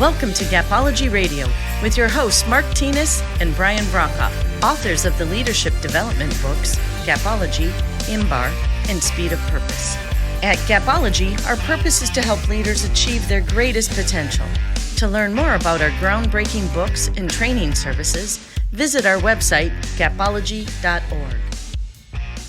Welcome to Gapology Radio with your hosts Mark Tinas and Brian Brokoff, authors of the leadership development books Gapology, IMBAR, and Speed of Purpose. At Gapology, our purpose is to help leaders achieve their greatest potential. To learn more about our groundbreaking books and training services, visit our website, gapology.org.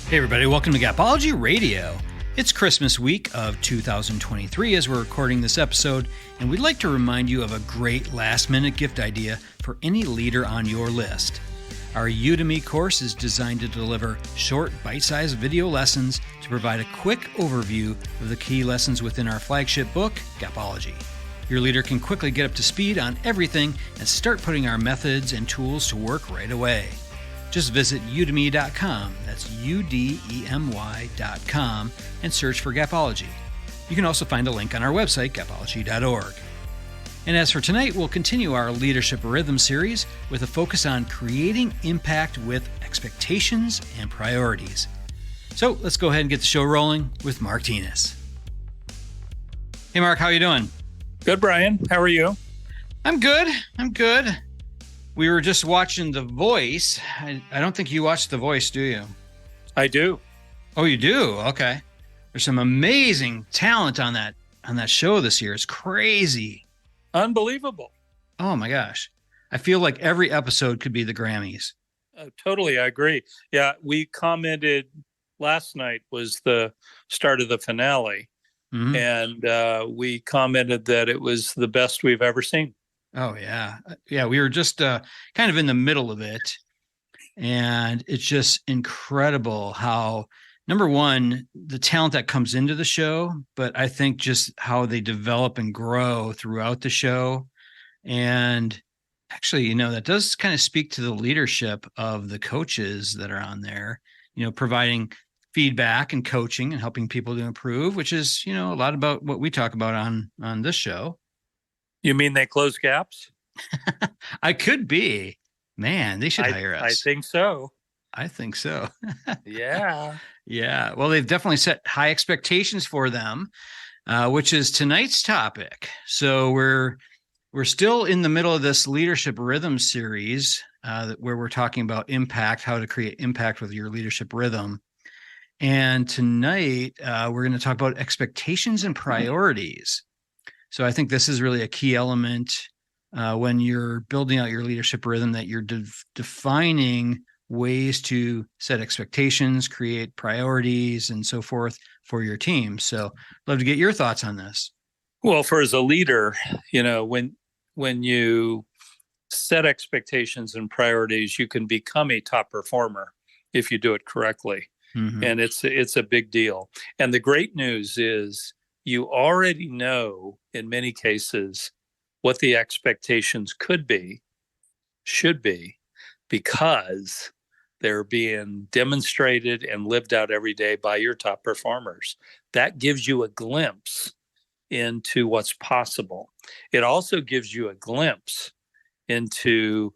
Hey everybody, welcome to Gapology Radio. It's Christmas week of 2023 as we're recording this episode, and we'd like to remind you of a great last-minute gift idea for any leader on your list. Our Udemy course is designed to deliver short, bite-sized video lessons to provide a quick overview of the key lessons within our flagship book, Gapology. Your leader can quickly get up to speed on everything and start putting our methods and tools to work right away. Just visit udemy.com, that's udemy.com, and search for Gapology. You can also find a link on our website, gapology.org. And as for tonight, we'll continue our Leadership Rhythm series with a focus on creating impact with expectations and priorities. So let's go ahead and get the show rolling with Mark Tinas. Hey Mark, how you doing? Good, Brian. How are you? I'm good. We were just watching The Voice. I don't think you watch The Voice, do you? I do. Oh, you do? Okay. There's some amazing talent on that show this year. It's crazy. Unbelievable. Oh my gosh. I feel like every episode could be the Grammys. Totally, I agree. Yeah, we commented last night was the start of the finale. Mm-hmm. And we commented that it was the best we've ever seen. Oh, yeah. Yeah, we were just kind of in the middle of it. And it's just incredible how, number one, the talent that comes into the show, but I think just how they develop and grow throughout the show. And actually, that does kind of speak to the leadership of the coaches that are on there, providing feedback and coaching and helping people to improve, which is, a lot about what we talk about on this show. You mean they close gaps? I could be. Man, they should hire us. I think so. Yeah. Yeah. Well, they've definitely set high expectations for them, which is tonight's topic. So we're still in the middle of this Leadership Rhythm series where we're talking about impact, how to create impact with your leadership rhythm. And tonight we're going to talk about expectations and priorities. So I think this is really a key element when you're building out your leadership rhythm, that you're defining ways to set expectations, create priorities, and so forth for your team. So I'd love to get your thoughts on this. Well, as a leader, when you set expectations and priorities, you can become a top performer if you do it correctly. Mm-hmm. And it's a big deal. And the great news is you already know, in many cases, what the expectations should be, because they're being demonstrated and lived out every day by your top performers. That gives you a glimpse into what's possible. It also gives you a glimpse into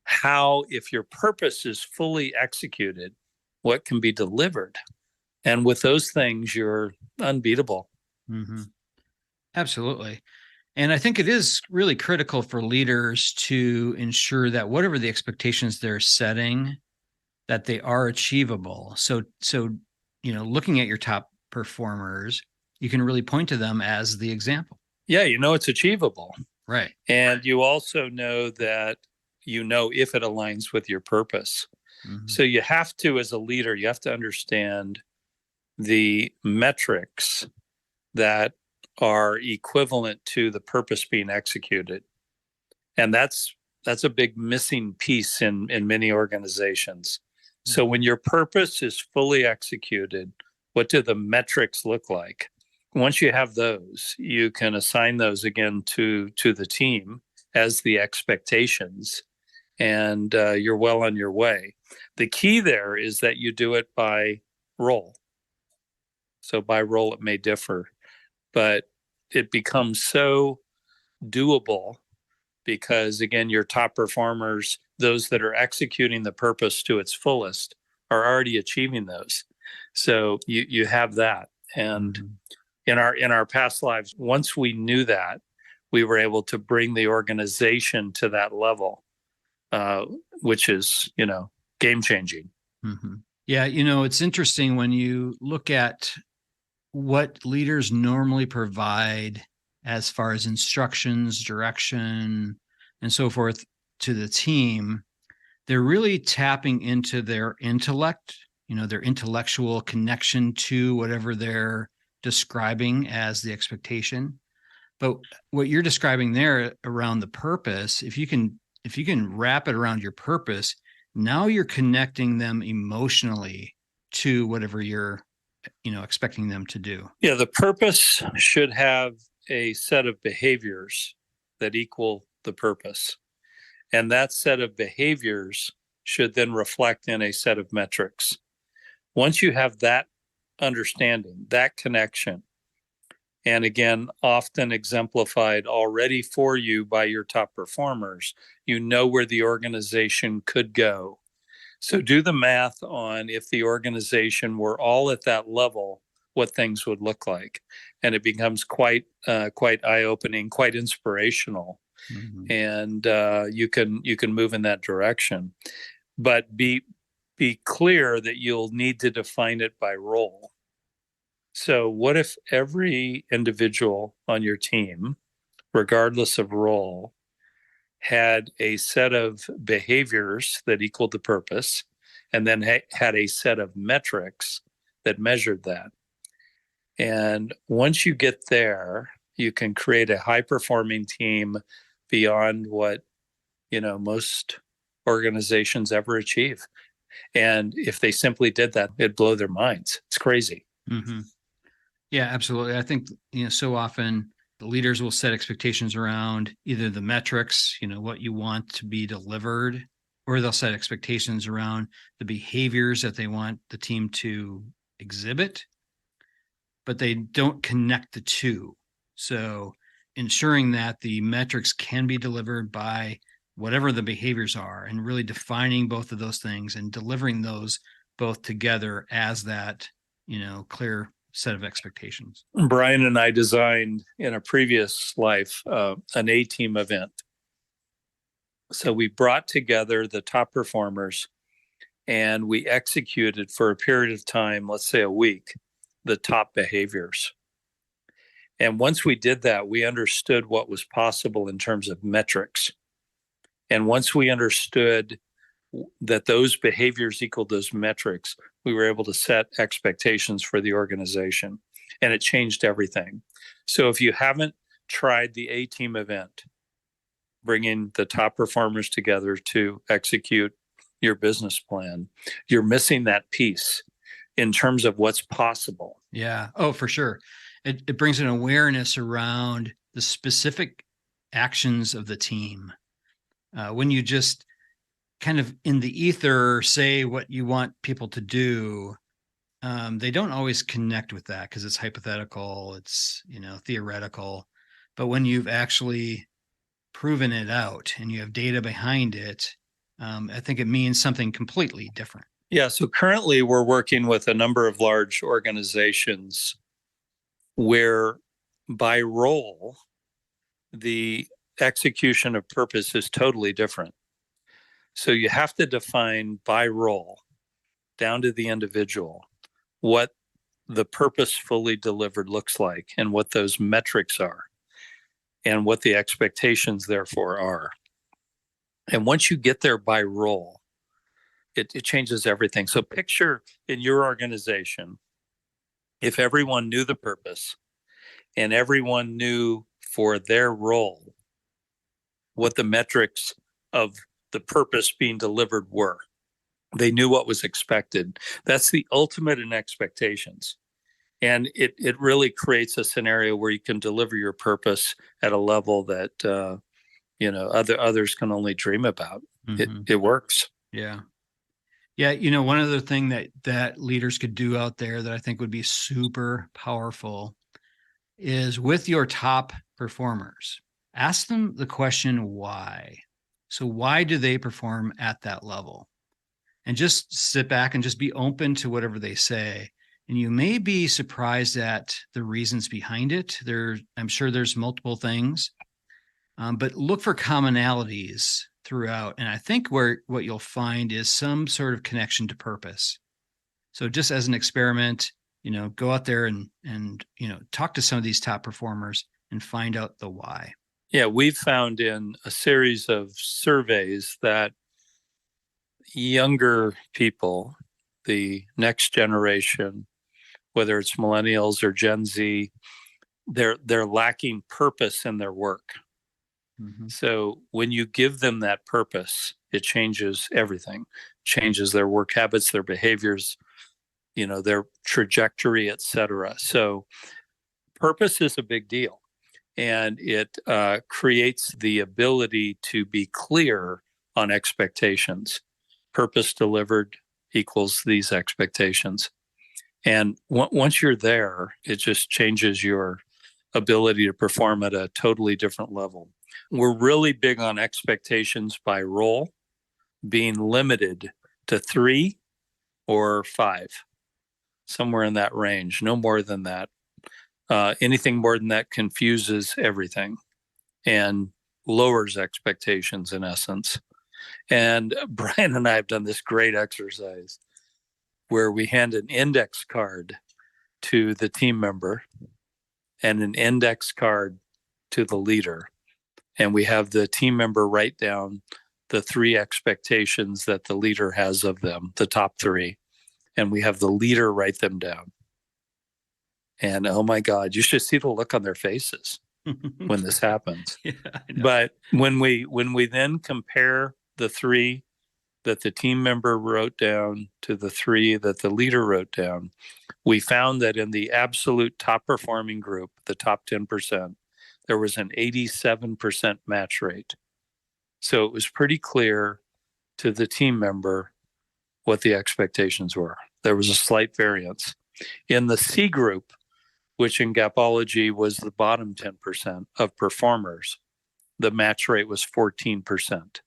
how, if your purpose is fully executed, what can be delivered. And with those things, you're unbeatable. Mm-hmm. Absolutely. And I think it is really critical for leaders to ensure that whatever the expectations they're setting, that they are achievable. So looking at your top performers, you can really point to them as the example. Yeah, it's achievable. Right. And you also know that if it aligns with your purpose. Mm-hmm. So you have to, as a leader, you have to understand the metrics that are equivalent to the purpose being executed. And that's a big missing piece in many organizations. Mm-hmm. So when your purpose is fully executed, what do the metrics look like? Once you have those, you can assign those again to the team as the expectations, and you're well on your way. The key there is that you do it by role. So by role, it may differ, but it becomes so doable because, again, your top performers, those that are executing the purpose to its fullest, are already achieving those. So you have that. And in our past lives, once we knew that, we were able to bring the organization to that level, which is, game changing. Mm-hmm. Yeah. It's interesting when you look at what leaders normally provide as far as instructions, direction, and so forth to the team. They're really tapping into their intellect, their intellectual connection to whatever they're describing as the expectation. But what you're describing there around the purpose, if you can wrap it around your purpose, now you're connecting them emotionally to whatever you're, expecting them to do. Yeah, the purpose should have a set of behaviors that equal the purpose. And that set of behaviors should then reflect in a set of metrics. Once you have that understanding, that connection, and again, often exemplified already for you by your top performers, you know where the organization could go. So do the math on if the organization were all at that level, what things would look like. And it becomes quite eye-opening, quite inspirational. Mm-hmm. And you can move in that direction. But be clear that you'll need to define it by role. So what if every individual on your team, regardless of role, had a set of behaviors that equaled the purpose, and then had a set of metrics that measured that? And once you get there, you can create a high-performing team beyond what, most organizations ever achieve. And if they simply did that, it'd blow their minds. It's crazy. Mm-hmm. Yeah, absolutely. I think, so often the leaders will set expectations around either the metrics, what you want to be delivered, or they'll set expectations around the behaviors that they want the team to exhibit, but they don't connect the two. So ensuring that the metrics can be delivered by whatever the behaviors are, and really defining both of those things and delivering those both together as that, clear set of expectations. Brian and I designed in a previous life an A-team event. So we brought together the top performers and we executed for a period of time, let's say a week, the top behaviors. And once we did that, we understood what was possible in terms of metrics. And once we understood that those behaviors equaled those metrics, we were able to set expectations for the organization, and it changed everything. So if you haven't tried the A-team event, bringing the top performers together to execute your business plan, you're missing that piece in terms of what's possible. Yeah. Oh, for sure. It brings an awareness around the specific actions of the team. When you just kind of in the ether say what you want people to do, they don't always connect with that because it's hypothetical, it's theoretical. But when you've actually proven it out and you have data behind it, I think it means something completely different. Yeah. So currently we're working with a number of large organizations where by role, the execution of purpose is totally different. So you have to define by role, down to the individual, what the purpose fully delivered looks like and what those metrics are and what the expectations therefore are. And once you get there by role, it changes everything. So picture in your organization, if everyone knew the purpose and everyone knew for their role what the metrics of the purpose being delivered were. They knew what was expected. That's the ultimate in expectations. And it really creates a scenario where you can deliver your purpose at a level that others can only dream about. Mm-hmm. It works. Yeah. Yeah, one other thing that leaders could do out there that I think would be super powerful is with your top performers, ask them the question, why? So why do they perform at that level? And just sit back and just be open to whatever they say. And you may be surprised at the reasons behind it. I'm sure there's multiple things, but look for commonalities throughout. And I think what you'll find is some sort of connection to purpose. So just as an experiment, go out there and talk to some of these top performers and find out the why. Yeah, we've found in a series of surveys that younger people, the next generation, whether it's millennials or Gen Z, they're lacking purpose in their work. Mm-hmm. So when you give them that purpose, it changes everything, changes their work habits, their behaviors, their trajectory, etc. So purpose is a big deal, and it creates the ability to be clear on expectations. Purpose delivered equals these expectations. And once you're there, it just changes your ability to perform at a totally different level. We're really big on expectations by role being limited to 3 or 5, somewhere in that range, no more than that. Anything more than that confuses everything and lowers expectations in essence. And Brian and I have done this great exercise where we hand an index card to the team member and an index card to the leader. And we have the team member write down the 3 expectations that the leader has of them, the top 3. And we have the leader write them down. And oh my God, you should see the look on their faces when this happens. Yeah, but when we then compare the 3 that the team member wrote down to the 3 that the leader wrote down, we found that in the absolute top performing group, the top 10%, there was an 87% match rate. So it was pretty clear to the team member what the expectations were. There was a slight variance. In the C group, which in Gapology was the bottom 10% of performers, the match rate was 14%.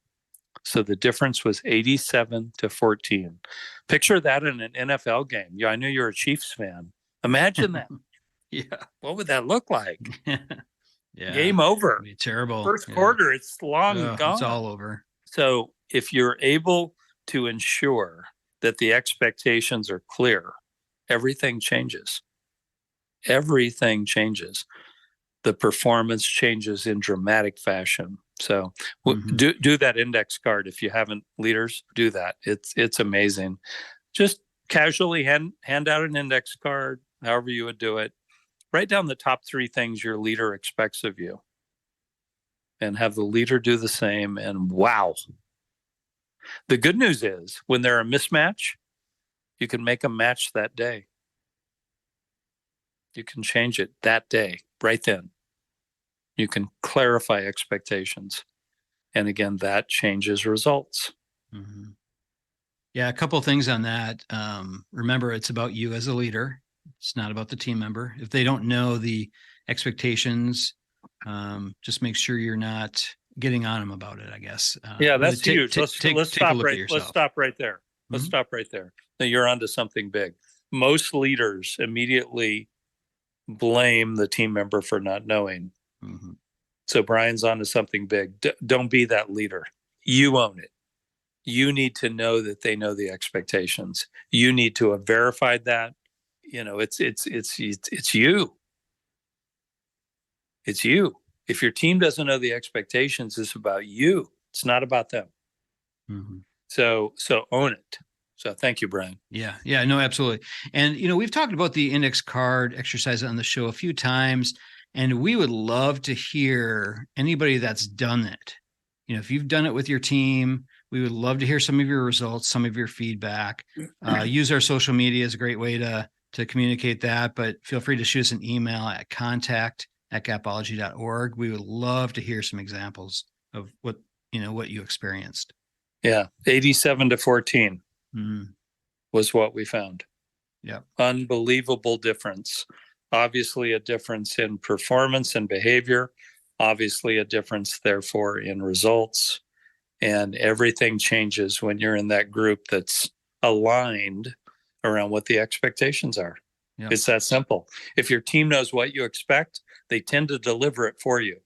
So the difference was 87 to 14. Picture that in an NFL game. Yeah, I know you're a Chiefs fan. Imagine that. Yeah. What would that look like? Yeah. Game over. It'd be terrible. First quarter, it's long gone. It's all over. So if you're able to ensure that the expectations are clear, everything changes. Everything changes. The performance changes in dramatic fashion. So do that index card. If you haven't, leaders, do that. It's amazing. Just casually hand out an index card, however you would do it. Write down the top 3 things your leader expects of you and have the leader do the same. And wow. The good news is when they're a mismatch, you can make a match that day. You can change it that day, right then. You can clarify expectations. And again, that changes results. Mm-hmm. Yeah, a couple of things on that. Remember, it's about you as a leader. It's not about the team member. If they don't know the expectations, just make sure you're not getting on them about it, I guess. Yeah, that's huge. Let's stop right there. Let's stop right there. Now you're onto something big. Most leaders immediately blame the team member for not knowing. Mm-hmm. So Brian's onto something big. Don't be that leader. You own it. You need to know that they know the expectations. You need to have verified that. It's you. It's you. If your team doesn't know the expectations, it's about you. It's not about them. Mm-hmm. So own it. So thank you, Brian. Yeah, no, absolutely. And, we've talked about the index card exercise on the show a few times, and we would love to hear anybody that's done it. If you've done it with your team, we would love to hear some of your results, some of your feedback. Use our social media as a great way to communicate that, but feel free to shoot us an email at contact@gapology.org. We would love to hear some examples of what you experienced. Yeah, 87 to 14. Was what we found. Yeah. Unbelievable difference. Obviously a difference in performance and behavior, obviously a difference therefore in results, and everything changes when you're in that group that's aligned around what the expectations are. Yeah. It's that simple. If your team knows what you expect, they tend to deliver it for you.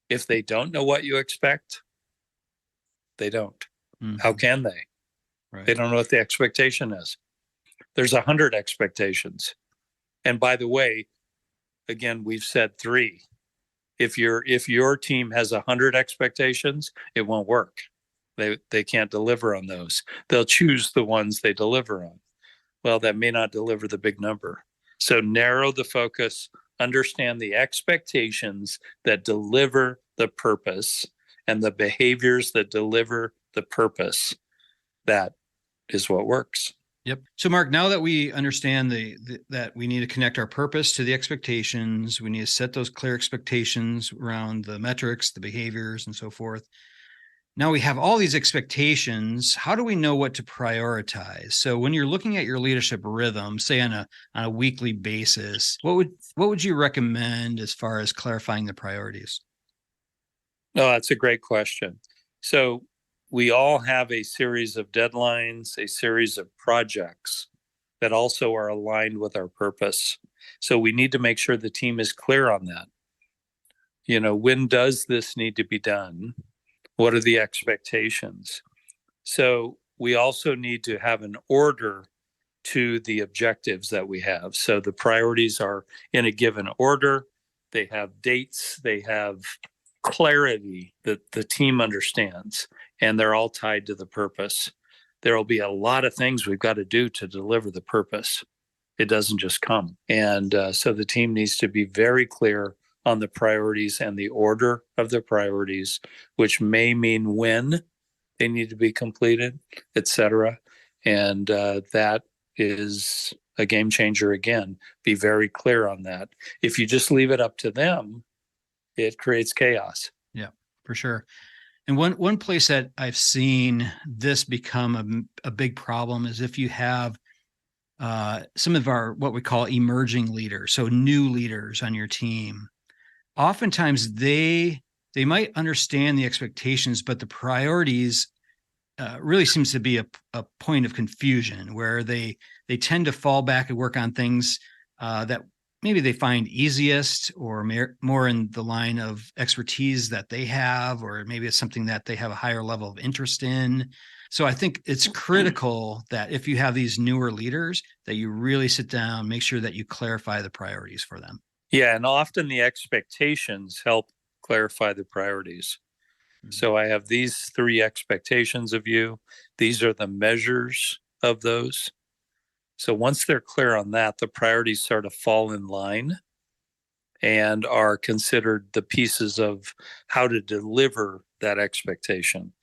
If they don't know what you expect, they don't. How can they? Right. They don't know what the expectation is. There's 100 expectations. And by the way, again, we've said 3. If your team has 100 expectations, it won't work. They can't deliver on those. They'll choose the ones they deliver on. Well, that may not deliver the big number. So narrow the focus, understand the expectations that deliver the purpose and the behaviors that deliver the purpose. That is what works. Yep. So Mark, now that we understand that we need to connect our purpose to the expectations, we need to set those clear expectations around the metrics, the behaviors, and so forth. Now we have all these expectations. How do we know what to prioritize? So when you're looking at your leadership rhythm, say on a weekly basis, what would you recommend as far as clarifying the priorities? No, that's a great question. So we all have a series of deadlines, a series of projects that also are aligned with our purpose. So we need to make sure the team is clear on that. When does this need to be done? What are the expectations? So we also need to have an order to the objectives that we have. So the priorities are in a given order. They have dates. They have clarity that the team understands, and they're all tied to the purpose. There will be a lot of things we've got to do to deliver the purpose. It doesn't just come. And so the team needs to be very clear on the priorities and the order of the priorities, which may mean when they need to be completed, etc. And that is a game changer again. Be very clear on that. If you just leave it up to them, it creates chaos. Yeah, for sure. And one place that I've seen this become a big problem is if you have some of our what we call emerging leaders, so new leaders on your team. Oftentimes they might understand the expectations, but the priorities really seems to be a point of confusion where they tend to fall back and work on things that maybe they find easiest or more in the line of expertise that they have, or maybe it's something that they have a higher level of interest in. So I think it's critical that if you have these newer leaders, that you really sit down, make sure that you clarify the priorities for them. Yeah, and often the expectations help clarify the priorities. Mm-hmm. So I have these 3 expectations of you. These are the measures of those. So once they're clear on that, the priorities sort of fall in line and are considered the pieces of how to deliver that expectation.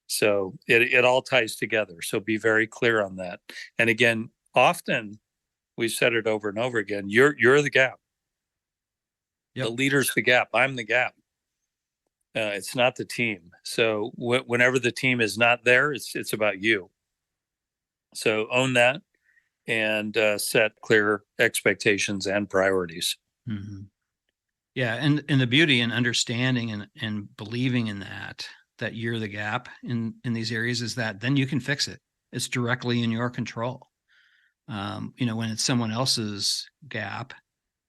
So it all ties together. So be very clear on that. And again, often we've said it over and over again, you're the gap. Yep. The leader's the gap. I'm the gap. It's not the team. So whenever the team is not there, it's about you. So own that and set clear expectations and priorities. Mm-hmm. Yeah, and the beauty and understanding and believing in that you're the gap in these areas is that then you can fix it. It's directly in your control. When it's someone else's gap,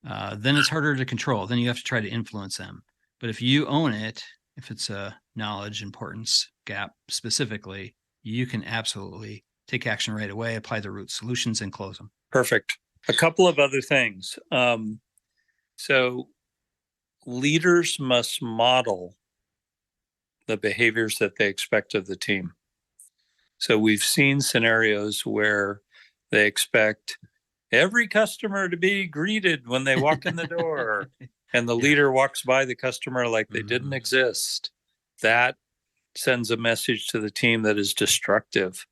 then it's harder to control. Then you have to try to influence them. But if you own it, if it's a knowledge importance gap specifically, you can absolutely take action right away, apply the root solutions, and close them. Perfect. A couple of other things. So leaders must model the behaviors that they expect of the team. So we've seen scenarios where they expect every customer to be greeted when they walk in the door, and the leader walks by the customer like they didn't exist. That sends a message to the team that is destructive.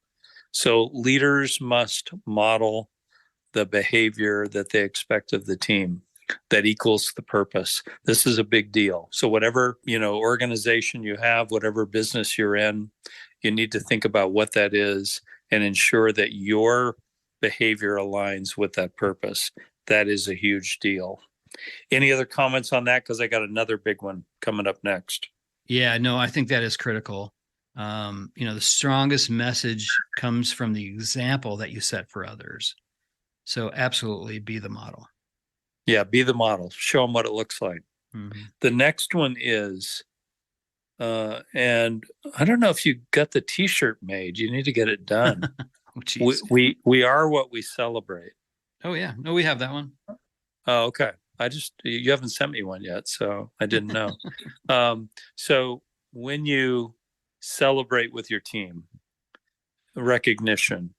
So leaders must model the behavior that they expect of the team that equals the purpose. This is a big deal. So whatever, organization you have, whatever business you're in, you need to think about what that is and ensure that your behavior aligns with that purpose. That is a huge deal. Any other comments on that? Because I got another big one coming up next. Yeah, no, I think that is critical. The strongest message comes from the example that you set for others. So absolutely be the model. Yeah, be the model. Show them what it looks like. Mm-hmm. The next one is And I don't know if you got the T-shirt made. You need to get it done. Oh, we are what we celebrate. Oh yeah, no, we have that one. Oh, okay. You haven't sent me one yet, so I didn't know. So when you celebrate with your team, recognition,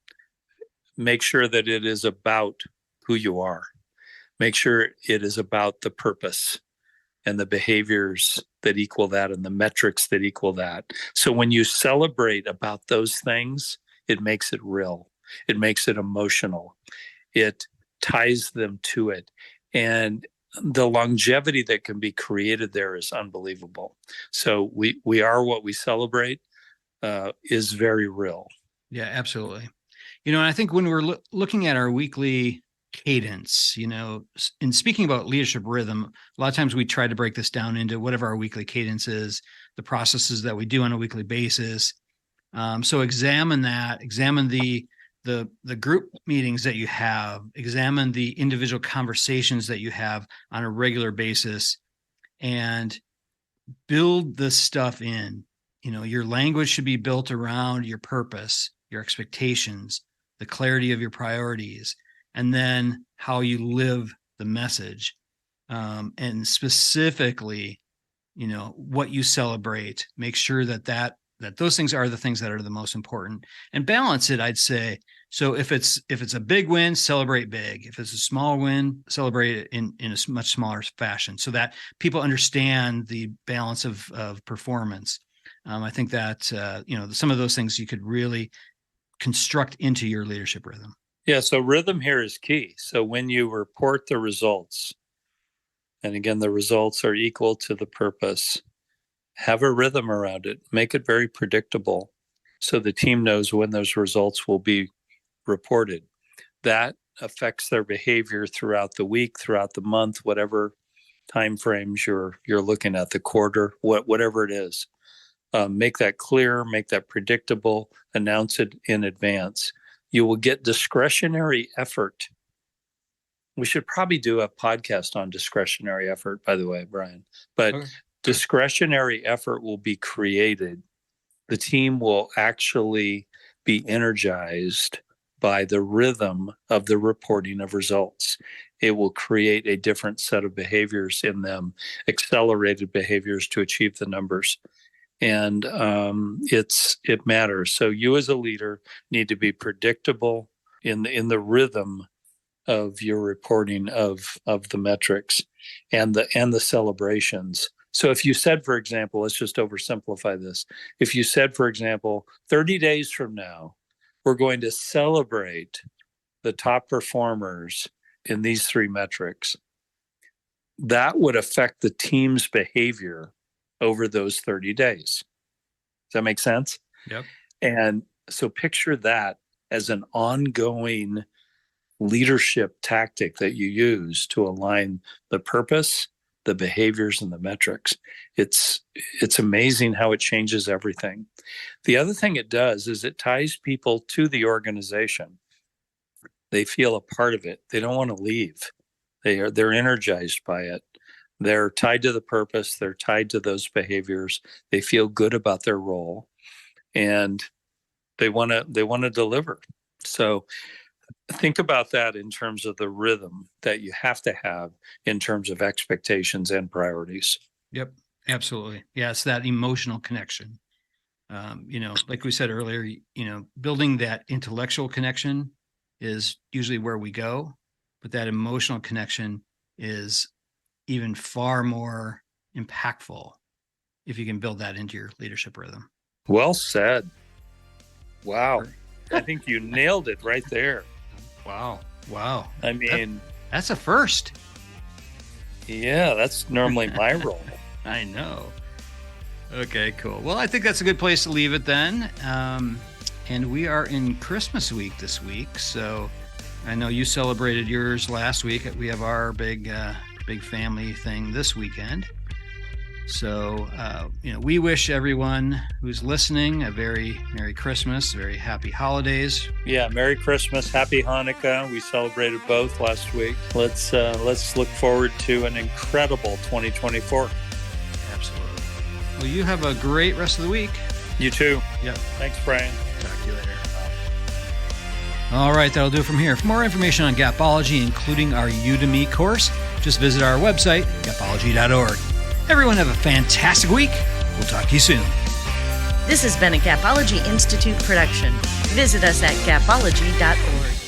make sure that it is about who you are. Make sure it is about the purpose and the behaviors that equal that and the metrics that equal that. So when you celebrate about those things, it makes it real. It makes it emotional. It ties them to it. And the longevity that can be created there is unbelievable. So we are what we celebrate is very real. Yeah, absolutely. And I think when we're looking at our weekly cadence, in speaking about leadership rhythm, a lot of times we try to break this down into whatever our weekly cadence is, the processes that we do on a weekly basis. So examine that, examine the group meetings that you have, examine the individual conversations that you have on a regular basis, and build this stuff in. Your language should be built around your purpose, your expectations, the clarity of your priorities, and then how you live the message. And specifically, what you celebrate, make sure that those things are the things that are the most important, and balance it, I'd say. So if it's a big win, celebrate big. If it's a small win, celebrate it in a much smaller fashion, so that people understand the balance of performance. I think that, some of those things you could really construct into your leadership rhythm. Yeah. So rhythm here is key. So when you report the results, and again, the results are equal to the purpose, have a rhythm around it, make it very predictable so the team knows when those results will be reported. That affects their behavior throughout the week, throughout the month, whatever time frames you're looking at, the quarter, whatever it is. Make that clear, make that predictable, announce it in advance. You will get discretionary effort. We should probably do a podcast on discretionary effort, by the way, Brian. But okay. Discretionary effort will be created. The team will actually be energized by the rhythm of the reporting of results. It will create a different set of behaviors in them, accelerated behaviors to achieve the numbers. And it matters. So you as a leader need to be predictable in the rhythm of your reporting of the metrics and the celebrations. So if you said, for example, let's just oversimplify this. If you said, for example, 30 days from now, we're going to celebrate the top performers in these three metrics, that would affect the team's behavior over those 30 days. Does that make sense? Yep. And so picture that as an ongoing leadership tactic that you use to align the purpose, the behaviors, and the metrics. It's amazing how it changes everything. The other thing it does is it ties people to the organization. They feel a part of it. They don't want to leave. They're energized by it. They're tied to the purpose. They're tied to those behaviors. They feel good about their role, and they want to deliver. So think about that in terms of the rhythm that you have to have in terms of expectations and priorities. Yep, absolutely. Yeah, it's that emotional connection. Like we said earlier, building that intellectual connection is usually where we go, but that emotional connection is even far more impactful if you can build that into your leadership rhythm. Well said. Wow. I think you nailed it right there. Wow. I mean, that's a first. Yeah, that's normally my role. I know. Okay, cool. Well, I think that's a good place to leave it then. And we are in Christmas week this week. So I know you celebrated yours last week. We have our big family thing this weekend. So, we wish everyone who's listening a very Merry Christmas, very happy holidays. Yeah, Merry Christmas, Happy Hanukkah. We celebrated both last week. Let's look forward to an incredible 2024. Absolutely. Well, you have a great rest of the week. You too. Yep. Thanks, Brian. Talk to you later. All right, that'll do it from here. For more information on Gapology, including our Udemy course, just visit our website, gapology.org. Everyone have a fantastic week. We'll talk to you soon. This has been a Gapology Institute production. Visit us at gapology.org.